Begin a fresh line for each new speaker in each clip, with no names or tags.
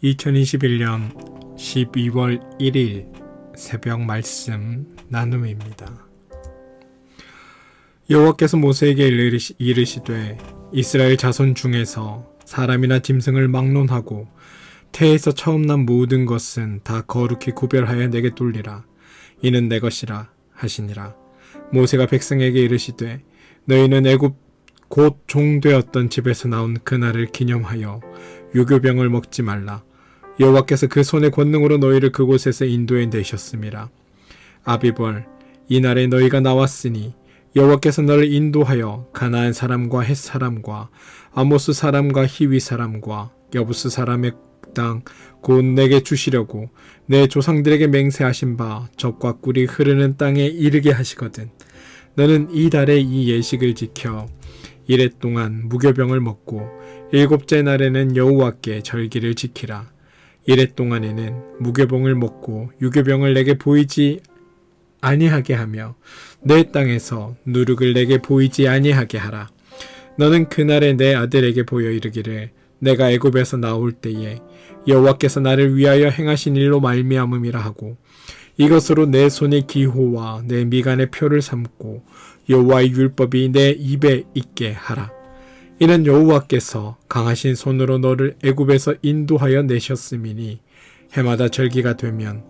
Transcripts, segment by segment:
2021년 12월 1일 새벽 말씀 나눔입니다. 여호와께서 모세에게 이르시되 이스라엘 자손 중에서 사람이나 짐승을 막론하고 태에서 처음 난 모든 것은 다 거룩히 구별하여 내게 돌리라. 이는 내 것이라 하시니라. 모세가 백성에게 이르시되 너희는 애굽 곧 종되었던 집에서 나온 그날을 기념하여 유교병을 먹지 말라. 여호와께서 그 손의 권능으로 너희를 그곳에서 인도해 내셨음이라. 아비벌 이날에 너희가 나왔으니 여호와께서 너를 인도하여 가나안 사람과 헷 사람과 아모스 사람과 히위 사람과 여부스 사람의 땅 곧 내게 주시려고 내 조상들에게 맹세하신 바 젖과 꿀이 흐르는 땅에 이르게 하시거든. 너는 이 달에 이 예식을 지켜 이래 동안 무교병을 먹고 일곱째 날에는 여호와께 절기를 지키라. 이래 동안에는 무교병을 먹고 유교병을 내게 보이지 아니하게 하며 내 땅에서 누룩을 내게 보이지 아니하게 하라. 너는 그날에 내 아들에게 보여 이르기를 내가 애굽에서 나올 때에 여호와께서 나를 위하여 행하신 일로 말미암음이라 하고 이것으로 내 손의 기호와 내 미간의 표를 삼고 여호와의 율법이 내 입에 있게 하라. 이는 여호와께서 강하신 손으로 너를 애굽에서 인도하여 내셨음이니 해마다 절기가 되면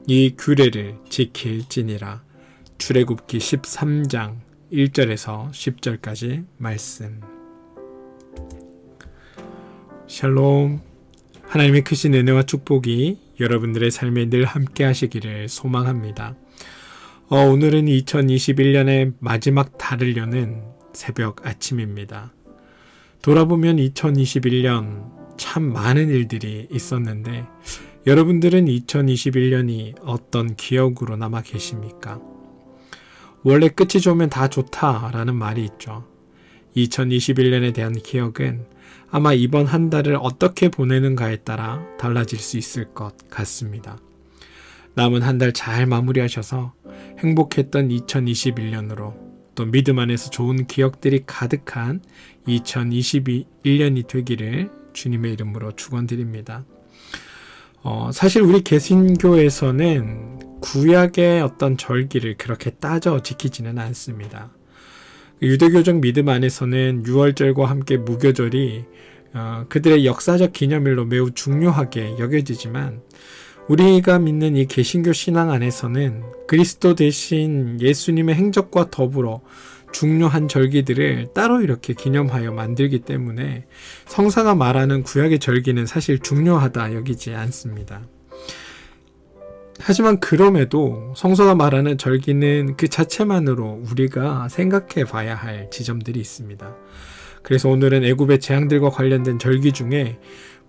이 규례를 지킬지니라. 출애굽기 13장 1절에서 10절까지 말씀. 샬롬. 하나님의 크신 은혜와 축복이 여러분들의 삶에 늘 함께 하시기를 소망합니다. 오늘은 2021년의 마지막 달을 여는 새벽 아침입니다. 돌아보면 2021년 참 많은 일들이 있었는데 여러분들은 2021년이 어떤 기억으로 남아 계십니까? 원래 끝이 좋으면 다 좋다라는 말이 있죠. 2021년에 대한 기억은 아마 이번 한 달을 어떻게 보내는가에 따라 달라질 수 있을 것 같습니다. 남은 한 달 잘 마무리하셔서 행복했던 2021년으로 또 믿음 안에서 좋은 기억들이 가득한 2021년이 되기를 주님의 이름으로 축원드립니다. 사실 우리 개신교에서는 구약의 어떤 절기를 그렇게 따져 지키지는 않습니다. 유대교적 믿음 안에서는 유월절과 함께 무교절이 그들의 역사적 기념일로 매우 중요하게 여겨지지만 우리가 믿는 이 개신교 신앙 안에서는 그리스도 대신 예수님의 행적과 더불어 중요한 절기들을 따로 이렇게 기념하여 만들기 때문에 성사가 말하는 구약의 절기는 사실 중요하다 여기지 않습니다. 하지만 그럼에도 성서가 말하는 절기는 그 자체만으로 우리가 생각해 봐야 할 지점들이 있습니다. 그래서 오늘은 애굽의 재앙들과 관련된 절기 중에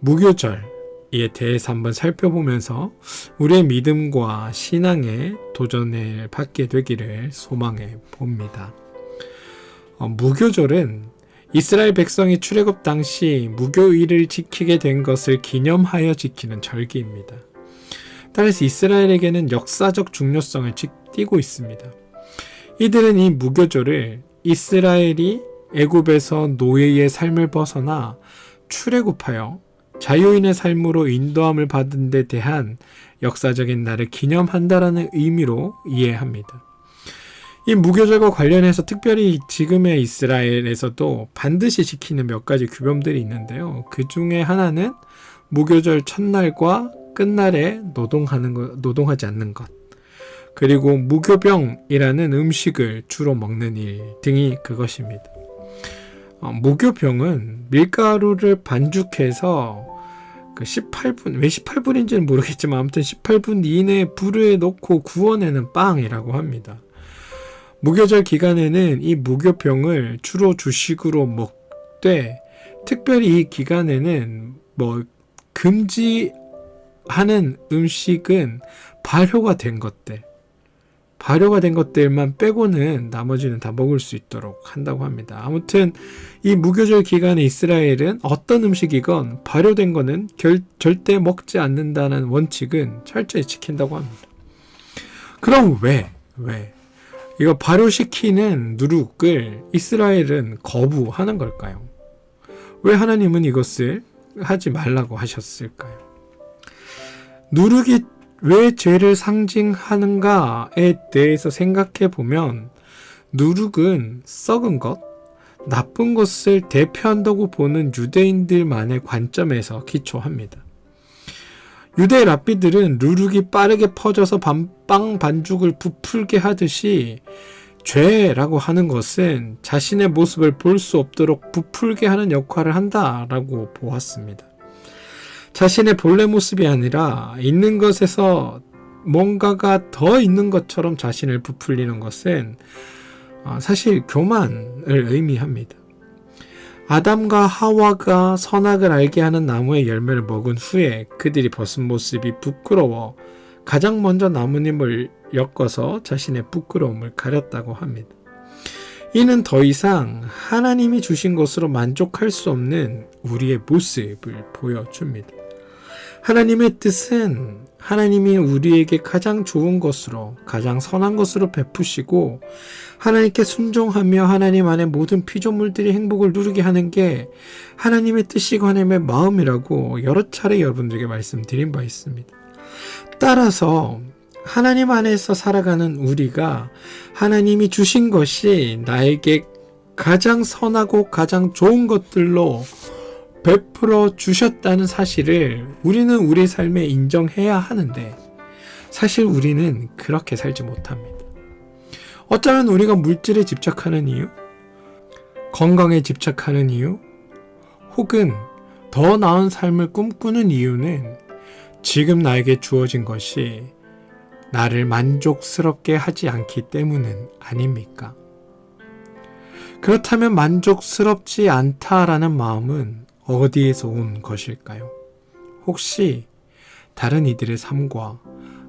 무교절에 대해서 한번 살펴보면서 우리의 믿음과 신앙의 도전을 받게 되기를 소망해 봅니다. 무교절은 이스라엘 백성이 출애굽 당시 무교일을 지키게 된 것을 기념하여 지키는 절기입니다. 따라서 이스라엘에게는 역사적 중요성을 띠고 있습니다. 이들은 이 무교절을 이스라엘이 애굽에서 노예의 삶을 벗어나 출애굽하여 자유인의 삶으로 인도함을 받은 데 대한 역사적인 날을 기념한다라는 의미로 이해합니다. 이 무교절과 관련해서 특별히 지금의 이스라엘에서도 반드시 지키는 몇 가지 규범들이 있는데요. 그 중에 하나는 무교절 첫날과 끝날에 노동하지 않는 것, 그리고 무교병이라는 음식을 주로 먹는 일 등이 그것입니다. 무교병은 밀가루를 반죽해서 그 18분, 왜 18분인지는 모르겠지만 아무튼 18분 이내에 불에 넣고 구워내는 빵이라고 합니다. 무교절 기간에는 이 무교병을 주로 주식으로 먹되 특별히 이 기간에는 금지하는 음식은 발효가 된 것들만 빼고는 나머지는 다 먹을 수 있도록 한다고 합니다. 아무튼 이 무교절 기간에 이스라엘은 어떤 음식이건 발효된 거는 절대 먹지 않는다는 원칙은 철저히 지킨다고 합니다. 그럼 왜 이거 발효시키는 누룩을 이스라엘은 거부하는 걸까요? 왜 하나님은 이것을 하지 말라고 하셨을까요? 누룩이 왜 죄를 상징하는가에 대해서 생각해 보면 누룩은 썩은 것, 나쁜 것을 대표한다고 보는 유대인들만의 관점에서 기초합니다. 유대 랍비들은 누룩이 빠르게 퍼져서 빵 반죽을 부풀게 하듯이 죄라고 하는 것은 자신의 모습을 볼 수 없도록 부풀게 하는 역할을 한다라고 보았습니다. 자신의 본래 모습이 아니라 있는 것에서 뭔가가 더 있는 것처럼 자신을 부풀리는 것은 사실 교만을 의미합니다. 아담과 하와가 선악을 알게 하는 나무의 열매를 먹은 후에 그들이 벗은 모습이 부끄러워 가장 먼저 나무님을 엮어서 자신의 부끄러움을 가렸다고 합니다. 이는 더 이상 하나님이 주신 것으로 만족할 수 없는 우리의 모습을 보여줍니다. 하나님의 뜻은 하나님이 우리에게 가장 좋은 것으로, 가장 선한 것으로 베푸시고 하나님께 순종하며 하나님 안에 모든 피조물들이 행복을 누리게 하는 게 하나님의 뜻이고 하나님의 마음이라고 여러 차례 여러분들에게 말씀드린 바 있습니다. 따라서 하나님 안에서 살아가는 우리가 하나님이 주신 것이 나에게 가장 선하고 가장 좋은 것들로 베풀어 주셨다는 사실을 우리는 우리 삶에 인정해야 하는데 사실 우리는 그렇게 살지 못합니다. 어쩌면 우리가 물질에 집착하는 이유, 건강에 집착하는 이유, 혹은 더 나은 삶을 꿈꾸는 이유는 지금 나에게 주어진 것이 나를 만족스럽게 하지 않기 때문은 아닙니까? 그렇다면 만족스럽지 않다라는 마음은 어디에서 온 것일까요? 혹시 다른 이들의 삶과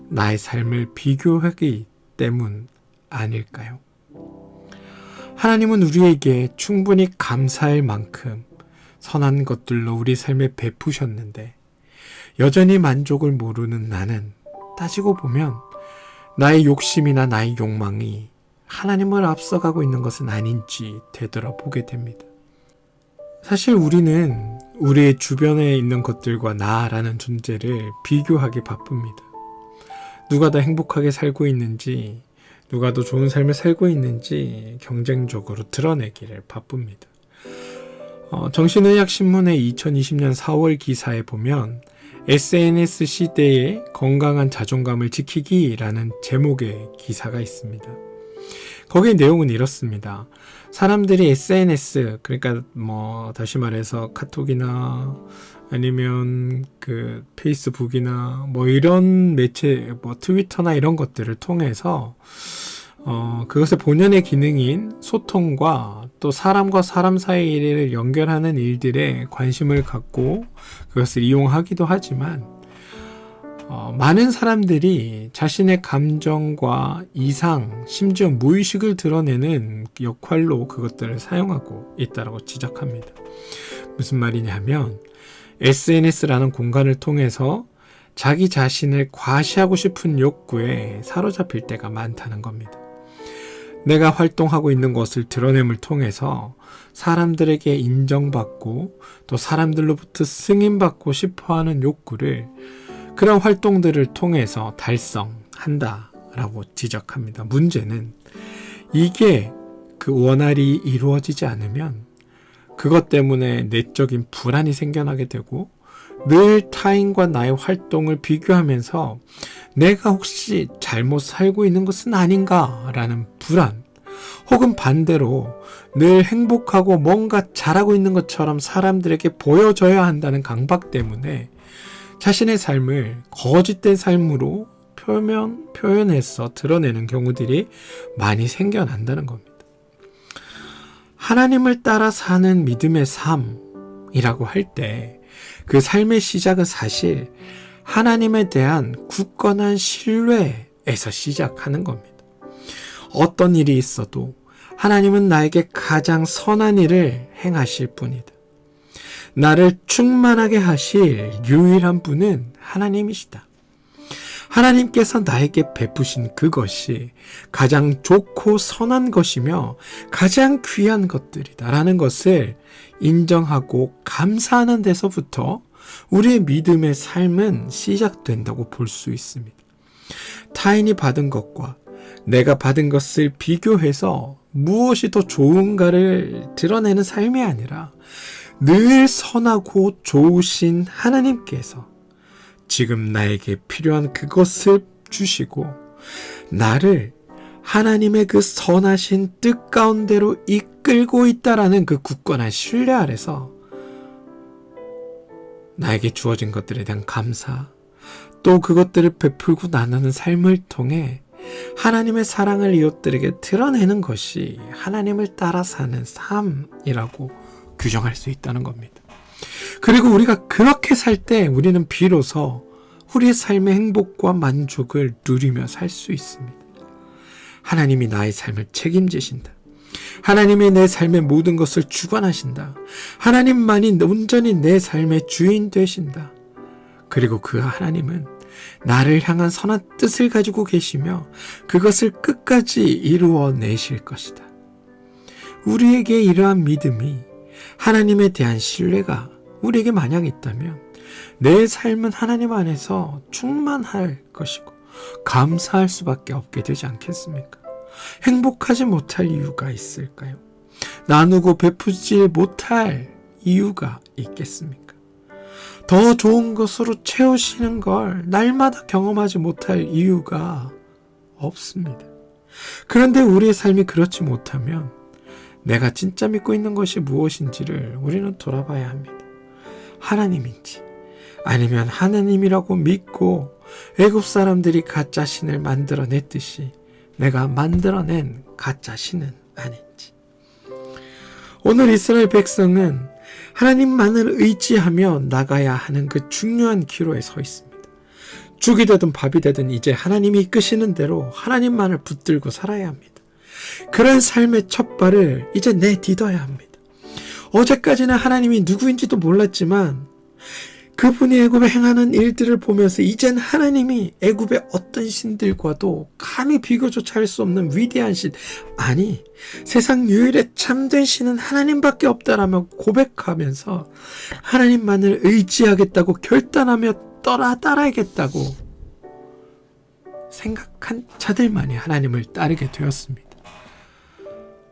나의 삶을 비교하기 때문 아닐까요? 하나님은 우리에게 충분히 감사할 만큼 선한 것들로 우리 삶에 베푸셨는데 여전히 만족을 모르는 나는 따지고 보면 나의 욕심이나 나의 욕망이 하나님을 앞서가고 있는 것은 아닌지 되돌아보게 됩니다. 사실 우리는 우리의 주변에 있는 것들과 나라는 존재를 비교하기 바쁩니다. 누가 더 행복하게 살고 있는지, 누가 더 좋은 삶을 살고 있는지 경쟁적으로 드러내기를 바쁩니다. 정신의학신문의 2020년 4월 기사에 보면 SNS 시대의 건강한 자존감을 지키기라는 제목의 기사가 있습니다. 거기에 내용은 이렇습니다. 사람들이 SNS, 그러니까 다시 말해서 카톡이나 아니면 페이스북이나 이런 매체, 트위터나 이런 것들을 통해서 그것의 본연의 기능인 소통과 또 사람과 사람 사이를 연결하는 일들에 관심을 갖고 그것을 이용하기도 하지만 많은 사람들이 자신의 감정과 이상, 심지어 무의식을 드러내는 역할로 그것들을 사용하고 있다고 지적합니다. 무슨 말이냐면 SNS라는 공간을 통해서 자기 자신을 과시하고 싶은 욕구에 사로잡힐 때가 많다는 겁니다. 내가 활동하고 있는 것을 드러냄을 통해서 사람들에게 인정받고 또 사람들로부터 승인받고 싶어하는 욕구를 그런 활동들을 통해서 달성한다라고 지적합니다. 문제는 이게 그 원활히 이루어지지 않으면 그것 때문에 내적인 불안이 생겨나게 되고 늘 타인과 나의 활동을 비교하면서 내가 혹시 잘못 살고 있는 것은 아닌가라는 불안, 혹은 반대로 늘 행복하고 뭔가 잘하고 있는 것처럼 사람들에게 보여줘야 한다는 강박 때문에 자신의 삶을 거짓된 삶으로 표현해서 드러내는 경우들이 많이 생겨난다는 겁니다. 하나님을 따라 사는 믿음의 삶이라고 할 때 그 삶의 시작은 사실 하나님에 대한 굳건한 신뢰에서 시작하는 겁니다. 어떤 일이 있어도 하나님은 나에게 가장 선한 일을 행하실 분이다. 나를 충만하게 하실 유일한 분은 하나님이시다. 하나님께서 나에게 베푸신 그것이 가장 좋고 선한 것이며 가장 귀한 것들이다라는 것을 인정하고 감사하는 데서부터 우리의 믿음의 삶은 시작된다고 볼 수 있습니다. 타인이 받은 것과 내가 받은 것을 비교해서 무엇이 더 좋은가를 드러내는 삶이 아니라 늘 선하고 좋으신 하나님께서 지금 나에게 필요한 그것을 주시고 나를 하나님의 그 선하신 뜻 가운데로 이끌고 있다라는 그 굳건한 신뢰 아래서 나에게 주어진 것들에 대한 감사, 또 그것들을 베풀고 나누는 삶을 통해 하나님의 사랑을 이웃들에게 드러내는 것이 하나님을 따라 사는 삶이라고 규정할 수 있다는 겁니다. 그리고 우리가 그렇게 살 때 우리는 비로소 우리의 삶의 행복과 만족을 누리며 살 수 있습니다. 하나님이 나의 삶을 책임지신다. 하나님이 내 삶의 모든 것을 주관하신다. 하나님만이 온전히 내 삶의 주인 되신다. 그리고 그 하나님은 나를 향한 선한 뜻을 가지고 계시며 그것을 끝까지 이루어내실 것이다. 우리에게 이러한 믿음이, 하나님에 대한 신뢰가 우리에게 만약 있다면 내 삶은 하나님 안에서 충만할 것이고 감사할 수밖에 없게 되지 않겠습니까? 행복하지 못할 이유가 있을까요? 나누고 베푸지 못할 이유가 있겠습니까? 더 좋은 것으로 채우시는 걸 날마다 경험하지 못할 이유가 없습니다. 그런데 우리의 삶이 그렇지 못하면 내가 진짜 믿고 있는 것이 무엇인지를 우리는 돌아봐야 합니다. 하나님인지 아니면 하나님이라고 믿고 애굽 사람들이 가짜 신을 만들어냈듯이 내가 만들어낸 가짜 신은 아닌지. 오늘 이스라엘 백성은 하나님만을 의지하며 나가야 하는 그 중요한 기로에 서 있습니다. 죽이 되든 밥이 되든 이제 하나님이 이끄시는 대로 하나님만을 붙들고 살아야 합니다. 그런 삶의 첫 발을 이제 내딛어야 합니다. 어제까지는 하나님이 누구인지도 몰랐지만 그분이 애굽에 행하는 일들을 보면서 이젠 하나님이 애굽의 어떤 신들과도 감히 비교조차 할 수 없는 위대한 신, 아니 세상 유일의 참된 신은 하나님밖에 없다라며 고백하면서 하나님만을 의지하겠다고 결단하며 따라야겠다고 생각한 자들만이 하나님을 따르게 되었습니다.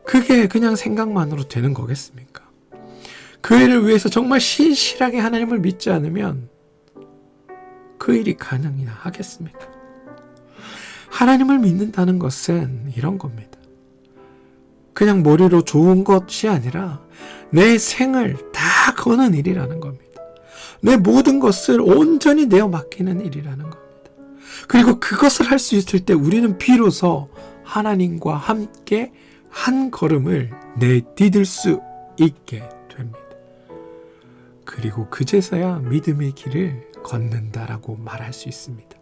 그게 그냥 생각만으로 되는 거겠습니까? 그 일을 위해서 정말 신실하게 하나님을 믿지 않으면 그 일이 가능이나 하겠습니까? 하나님을 믿는다는 것은 이런 겁니다. 그냥 머리로 좋은 것이 아니라 내 생을 다 거는 일이라는 겁니다. 내 모든 것을 온전히 내어 맡기는 일이라는 겁니다. 그리고 그것을 할 수 있을 때 우리는 비로소 하나님과 함께 한 걸음을 내디딜 수 있게 됩니다. 그리고 그제서야 믿음의 길을 걷는다라고 말할 수 있습니다.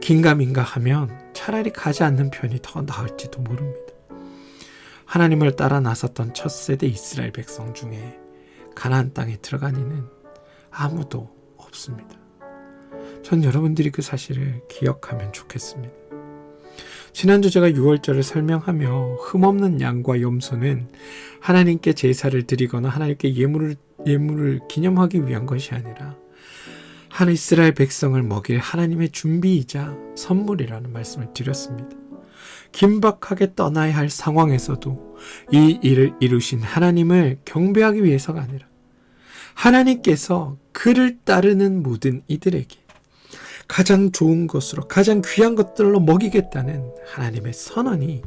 긴가민가 하면 차라리 가지 않는 편이 더 나을지도 모릅니다. 하나님을 따라 나섰던 첫 세대 이스라엘 백성 중에 가나안 땅에 들어간 이는 아무도 없습니다. 전 여러분들이 그 사실을 기억하면 좋겠습니다. 지난주 제가 6월절을 설명하며 흠없는 양과 염소는 하나님께 제사를 드리거나 하나님께 예물을 기념하기 위한 것이 아니라 이스라엘 백성을 먹일 하나님의 준비이자 선물이라는 말씀을 드렸습니다. 긴박하게 떠나야 할 상황에서도 이 일을 이루신 하나님을 경배하기 위해서가 아니라 하나님께서 그를 따르는 모든 이들에게 가장 좋은 것으로 가장 귀한 것들로 먹이겠다는 하나님의 선언이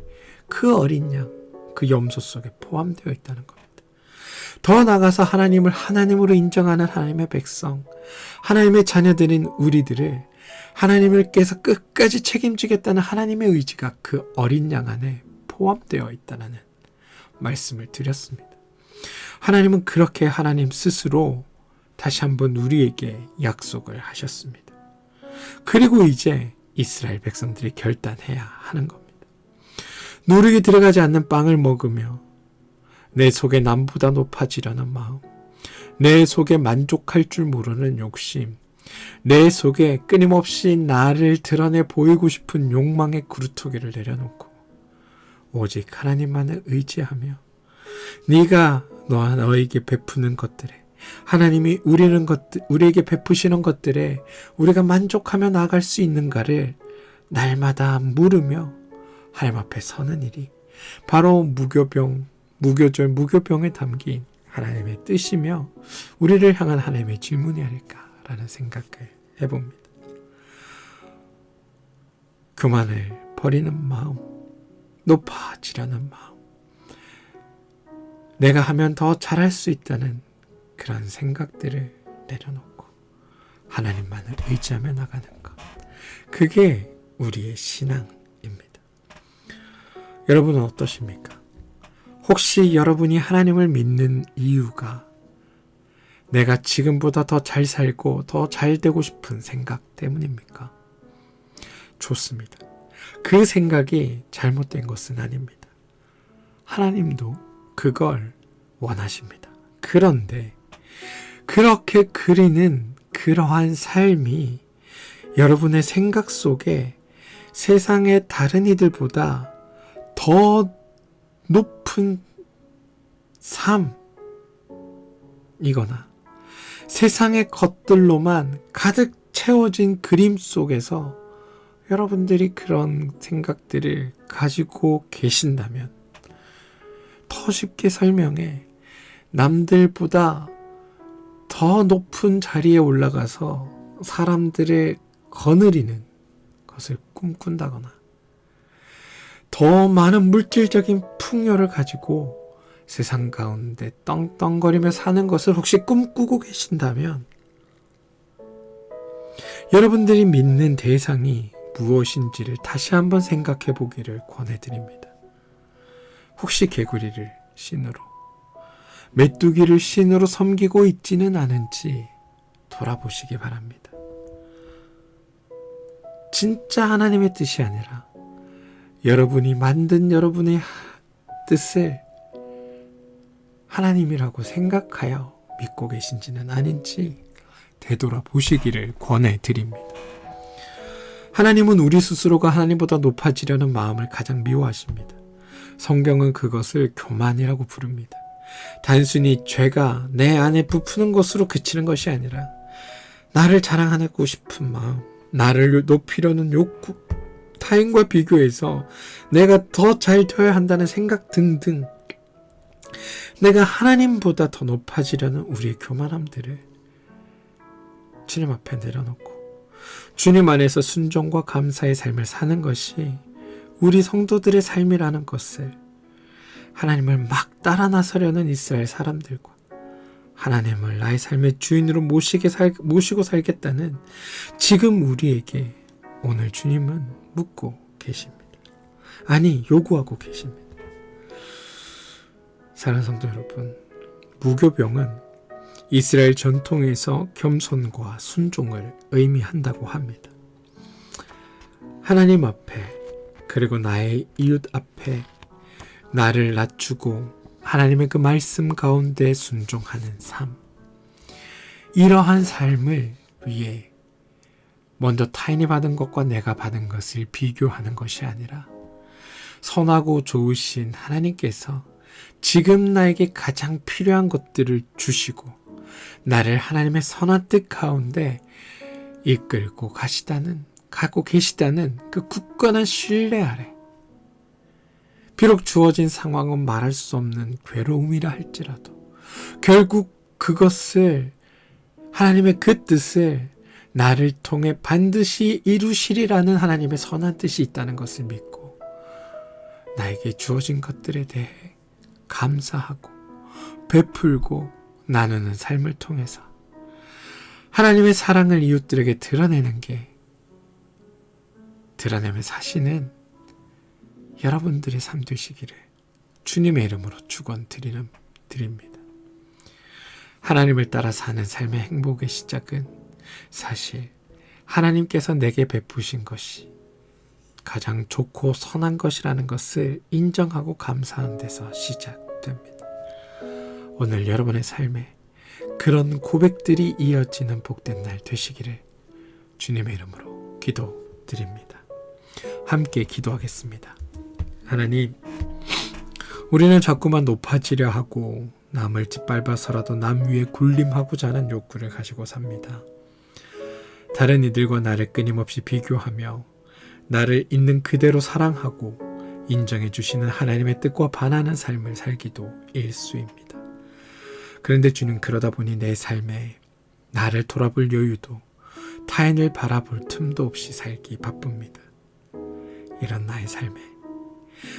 그 어린 양, 그 염소 속에 포함되어 있다는 겁니다. 더 나아가서 하나님을 하나님으로 인정하는 하나님의 백성, 하나님의 자녀들인 우리들을 하나님께서 끝까지 책임지겠다는 하나님의 의지가 그 어린 양 안에 포함되어 있다는 말씀을 드렸습니다. 하나님은 그렇게 하나님 스스로 다시 한번 우리에게 약속을 하셨습니다. 그리고 이제 이스라엘 백성들이 결단해야 하는 겁니다. 누룩이 들어가지 않는 빵을 먹으며 내 속에 남보다 높아지려는 마음, 내 속에 만족할 줄 모르는 욕심, 내 속에 끊임없이 나를 드러내 보이고 싶은 욕망의 구루토기를 내려놓고 오직 하나님만을 의지하며 네가 너에게 베푸는 것들에 하나님이 우리에게 베푸시는 것들에 우리가 만족하며 나아갈 수 있는가를 날마다 물으며 하나님 앞에 서는 일이 바로 무교병에 담긴 하나님의 뜻이며 우리를 향한 하나님의 질문이 아닐까라는 생각을 해봅니다. 교만을 버리는 마음, 높아지려는 마음, 내가 하면 더 잘할 수 있다는 그런 생각들을 내려놓고 하나님만을 의지하며 나가는 것, 그게 우리의 신앙입니다. 여러분은 어떠십니까? 혹시 여러분이 하나님을 믿는 이유가 내가 지금보다 더 잘 살고 더 잘 되고 싶은 생각 때문입니까? 좋습니다. 그 생각이 잘못된 것은 아닙니다. 하나님도 그걸 원하십니다. 그런데 그렇게 그리는 그러한 삶이 여러분의 생각 속에 세상의 다른 이들보다 더 높은 삶이거나 세상의 것들로만 가득 채워진 그림 속에서 여러분들이 그런 생각들을 가지고 계신다면 더 쉽게 설명해 남들보다 더 높은 자리에 올라가서 사람들을 거느리는 것을 꿈꾼다거나 더 많은 물질적인 풍요를 가지고 세상 가운데 떵떵거리며 사는 것을 혹시 꿈꾸고 계신다면 여러분들이 믿는 대상이 무엇인지를 다시 한번 생각해 보기를 권해드립니다. 혹시 개구리를 신으로, 메뚜기를 신으로 섬기고 있지는 않은지 돌아보시기 바랍니다. 진짜 하나님의 뜻이 아니라 여러분이 만든 여러분의 뜻을 하나님이라고 생각하여 믿고 계신지는 아닌지 되돌아보시기를 권해드립니다. 하나님은 우리 스스로가 하나님보다 높아지려는 마음을 가장 미워하십니다. 성경은 그것을 교만이라고 부릅니다. 단순히 죄가 내 안에 부푸는 것으로 그치는 것이 아니라 나를 자랑하고 싶은 마음, 나를 높이려는 욕구, 타인과 비교해서 내가 더 잘 되어야 한다는 생각 등등 내가 하나님보다 더 높아지려는 우리의 교만함들을 주님 앞에 내려놓고 주님 안에서 순종과 감사의 삶을 사는 것이 우리 성도들의 삶이라는 것을 하나님을 막 따라 나서려는 이스라엘 사람들과 하나님을 나의 삶의 주인으로 모시고 살겠다는 지금 우리에게 오늘 주님은 묻고 계십니다. 아니, 요구하고 계십니다. 사랑하는 성도 여러분, 무교병은 이스라엘 전통에서 겸손과 순종을 의미한다고 합니다. 하나님 앞에 그리고 나의 이웃 앞에 나를 낮추고 하나님의 그 말씀 가운데 순종하는 삶, 이러한 삶을 위해 먼저 타인이 받은 것과 내가 받은 것을 비교하는 것이 아니라 선하고 좋으신 하나님께서 지금 나에게 가장 필요한 것들을 주시고 나를 하나님의 선한 뜻 가운데 이끌고 가고 계시다는 그 굳건한 신뢰 아래 비록 주어진 상황은 말할 수 없는 괴로움이라 할지라도 결국 그것을 하나님의 그 뜻을 나를 통해 반드시 이루시리라는 하나님의 선한 뜻이 있다는 것을 믿고 나에게 주어진 것들에 대해 감사하고 베풀고 나누는 삶을 통해서 하나님의 사랑을 이웃들에게 드러내며 사시는 여러분들의 삶 되시기를 주님의 이름으로 축원드립니다. 하나님을 따라 사는 삶의 행복의 시작은 사실 하나님께서 내게 베푸신 것이 가장 좋고 선한 것이라는 것을 인정하고 감사하는 데서 시작됩니다. 오늘 여러분의 삶에 그런 고백들이 이어지는 복된 날 되시기를 주님의 이름으로 기도드립니다. 함께 기도하겠습니다. 하나님, 우리는 자꾸만 높아지려 하고 남을 짓밟아서라도 남 위에 군림하고자 하는 욕구를 가지고 삽니다. 다른 이들과 나를 끊임없이 비교하며 나를 있는 그대로 사랑하고 인정해 주시는 하나님의 뜻과 반하는 삶을 살기도 일쑤입니다. 그런데 주는 그러다 보니 내 삶에 나를 돌아볼 여유도 타인을 바라볼 틈도 없이 살기 바쁩니다. 이런 나의 삶에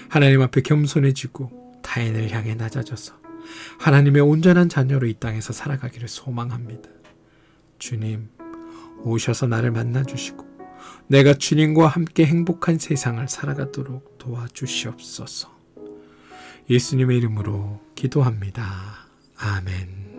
하나님 앞에 겸손해지고 타인을 향해 낮아져서 하나님의 온전한 자녀로 이 땅에서 살아가기를 소망합니다. 주님, 오셔서 나를 만나주시고 내가 주님과 함께 행복한 세상을 살아가도록 도와주시옵소서. 예수님의 이름으로 기도합니다. 아멘.